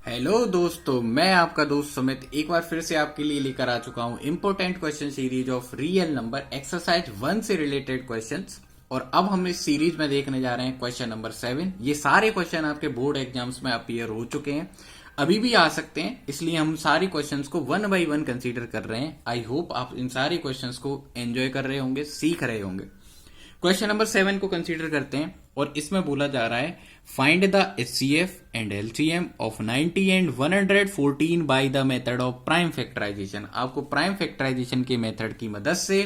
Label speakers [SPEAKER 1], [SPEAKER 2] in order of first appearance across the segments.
[SPEAKER 1] Hello दोस्तों, मैं आपका दोस्त सुमित एक बार फिर से आपके लिए लेकर आ चुका हूं important question series of real number exercise 1 से रिलेटेड क्वेश्चंस। और अब हम इस सीरीज में देखने जा रहे हैं क्वेश्चन नंबर 7। ये सारे क्वेश्चन आपके बोर्ड एग्जाम्स में अपीयर हो चुके हैं, अभी भी आ सकते हैं, इसलिए हम सारे क्वेश्चंस को वन बाय वन कंसीडर कर रहे हैं। आई होप आप इन सारे क्वेश्चंस को एंजॉय कर रहे होंगे, सीख रहे होंगे। क्वेश्चन नंबर 7 को कंसीडर करते हैं और इसमें बोला जा रहा है find the HCF and LCM of 90 and 114 by the method of prime factorization. आपको प्राइम फैक्टराइजेशन के मेथड की मदद से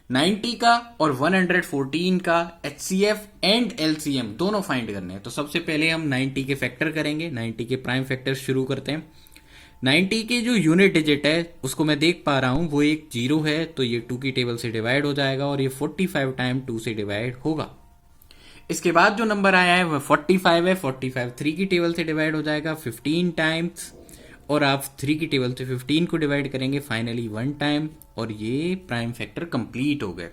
[SPEAKER 1] 90 का और 114 का एचसीएफ एंड एलसीएम दोनों फाइंड करने हैं। तो सबसे पहले हम 90 के फैक्टर करेंगे, 90 के प्राइम फैक्टर शुरू करते हैं। 90 के जो यूनिट डिजिट है उसको मैं देख पा रहा हूं वो एक 0 है, तो ये 2 की टेबल से डिवाइड हो जाएगा और ये 45 टाइम 2 से डिवाइड होगा। इसके बाद जो नंबर आया है वह 45 है, 45 3 की टेबल से डिवाइड हो जाएगा 15 टाइम्स, और आप 3 की टेबल से 15 को डिवाइड करेंगे फाइनली 1 टाइम, और ये प्राइम फैक्टर कंप्लीट हो गए।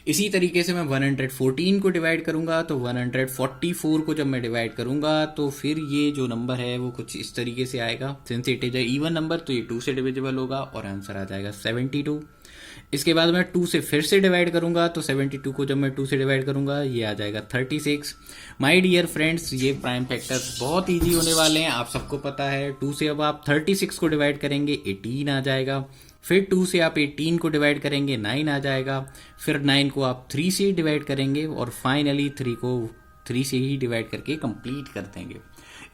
[SPEAKER 1] इसी तरीके से मैं 114 को डिवाइड करूंगा तो 144 को जब मैं डिवाइड करूंगा तो फिर ये जो नंबर है वो कुछ इस तरीके से आएगा। Since it is even number तो ये 2 से डिविजिबल होगा और आंसर आ जाएगा 72। इसके बाद मैं 2 से फिर से डिवाइड करूंगा तो 72 को जब मैं 2 से डिवाइड करूंगा ये आ जाएगा 36। माय डियर फ्रेंड्स, ये प्राइम फैक्टर्स बहुत इजी होने वाले हैं, आप सबको पता है। 2 से अब आप 36 को डिवाइड करेंगे 18 आ जाएगा, फिर 2 से आप 18 को डिवाइड करेंगे 9 आ जाएगा, फिर 9 को आप 3 से डिवाइड करेंगे और फाइनली 3 को 3 से ही डिवाइड करके कंप्लीट कर देंगे।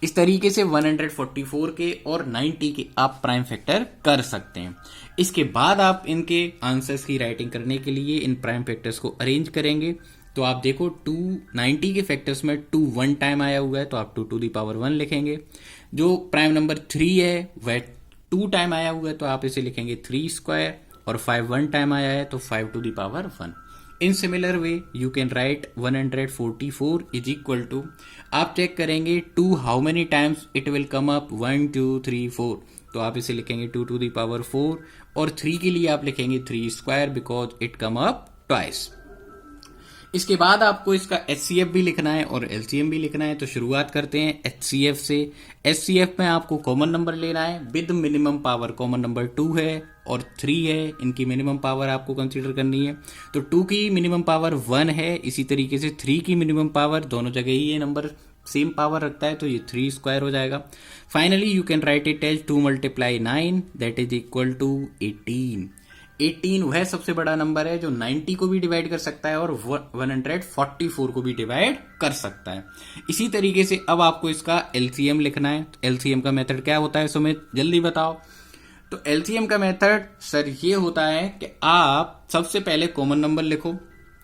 [SPEAKER 1] इस तरीके से 144 के और 90 के आप प्राइम फैक्टर कर सकते हैं। इसके बाद आप इनके आंसर्स की राइटिंग करने के लिए इन प्राइम फैक्टर्स को अरेंज करेंगे। तो आप देखो 90 के फैक्टर्स में 2 1 टाइम आया हुआ है तो आप 2 टू द पावर 1 लिखेंगे। जो प्राइम नंबर 3 है वह 2 टाइम आया हुआ है तो आप इसे लिखेंगे 3 स्क्वायर, और 5 1 टाइम आया है तो 5 to the power 1। In similar way you can write 144 is equal to, आप चेक करेंगे 2 how many times it will come up 1 2 3 4, तो आप इसे लिखेंगे 2 टू द पावर 4, और 3 के लिए आप लिखेंगे 3 square because it come up twice. इसके बाद आपको इसका एचसीएफ भी लिखना है और एलसीएम भी लिखना है। तो शुरुआत करते हैं एचसीएफ से। एचसीएफ में आपको कॉमन नंबर लेना है with minimum power. Common number 2 है और 3 है, इनकी मिनिमम पावर आपको कंसीडर करनी है। तो 2 की मिनिमम पावर 1 है, इसी तरीके से 3 की मिनिमम पावर, दोनों जगह ही ये नंबर सेम पावर रखता है तो ये 3 स्क्वायर हो जाएगा। Finally you can write it as 2 multiply 9 that is equal to 18। 18 वह सबसे बड़ा नंबर है जो 90 को भी डिवाइड कर सकता है और 144 को भी डिवाइड कर सकता है। इसी तरीके से अब आपको इसका एलसीएम लिखना है। एलसीएम का मेथड क्या होता है सुमित, जल्दी बताओ। तो एलसीएम का मेथड सर ये होता है कि आप सबसे पहले कॉमन नंबर लिखो।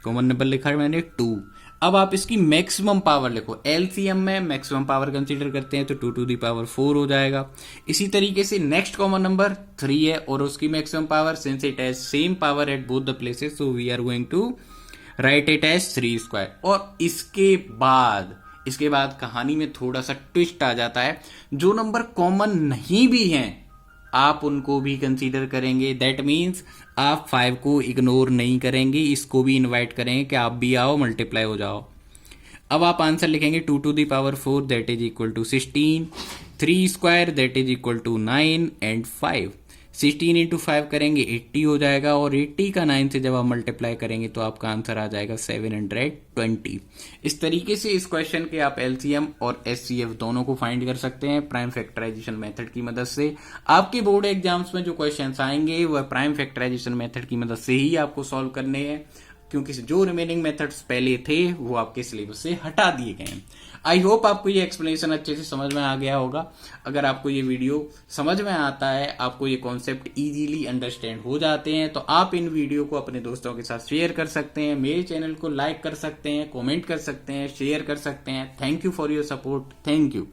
[SPEAKER 1] कॉमन नंबर लिखा है मैंने 2। अब आप इसकी मैक्सिमम पावर लिखो। एलसीएम में मैक्सिमम पावर कंसीडर करते हैं तो 2 टू द पावर 4 हो जाएगा। इसी तरीके से नेक्स्ट कॉमन नंबर 3 है और उसकी maximum power, since it has same power at both the places so we are going to write it as 3 square. और इसके बाद कहानी में थोड़ा सा ट्विस्ट आ जाता है। जो नंबर कॉमन नहीं भी हैं आप उनको भी कंसीडर करेंगे। दैट मीन्स आप 5 को इग्नोर नहीं करेंगे, इसको भी इनवाइट करेंगे कि आप भी आओ, मल्टीप्लाई हो जाओ। अब आप आंसर लिखेंगे 2 to the power 4 that is equal to 16, 3 square that is equal to 9 and 5। 16 into 5 करेंगे 80 हो जाएगा, और 80 का 9 से जब आप मल्टीप्लाई करेंगे तो आपका आंसर आ जाएगा 720। इस तरीके से इस क्वेश्चन के आप एलसीएम और एचसीएफ दोनों को फाइंड कर सकते हैं प्राइम फैक्टराइजेशन मेथड की मदद से। आपके बोर्ड एग्जाम्स में जो क्वेश्चंस आएंगे वह प्राइम फैक्टराइजेशन मेथड की मदद से ही आपको सॉल्व करने हैं, क्योंकि जो रिमेनिंग मेथड्स पहले थे वो आपके सिलेबस से हटा दिए गए हैं। आई होप आपको ये एक्सप्लेनेशन अच्छे से समझ में आ गया होगा। अगर आपको ये वीडियो समझ में आता है, आपको ये कॉन्सेप्ट इजीली अंडरस्टैंड हो जाते हैं, तो आप इन वीडियो को अपने दोस्तों के साथ शेयर कर सकते हैं, मेरे चैनल को लाइक कर सकते हैं, कमेंट कर सकते हैं, शेयर कर सकते हैं। Thank you for your support. Thank you.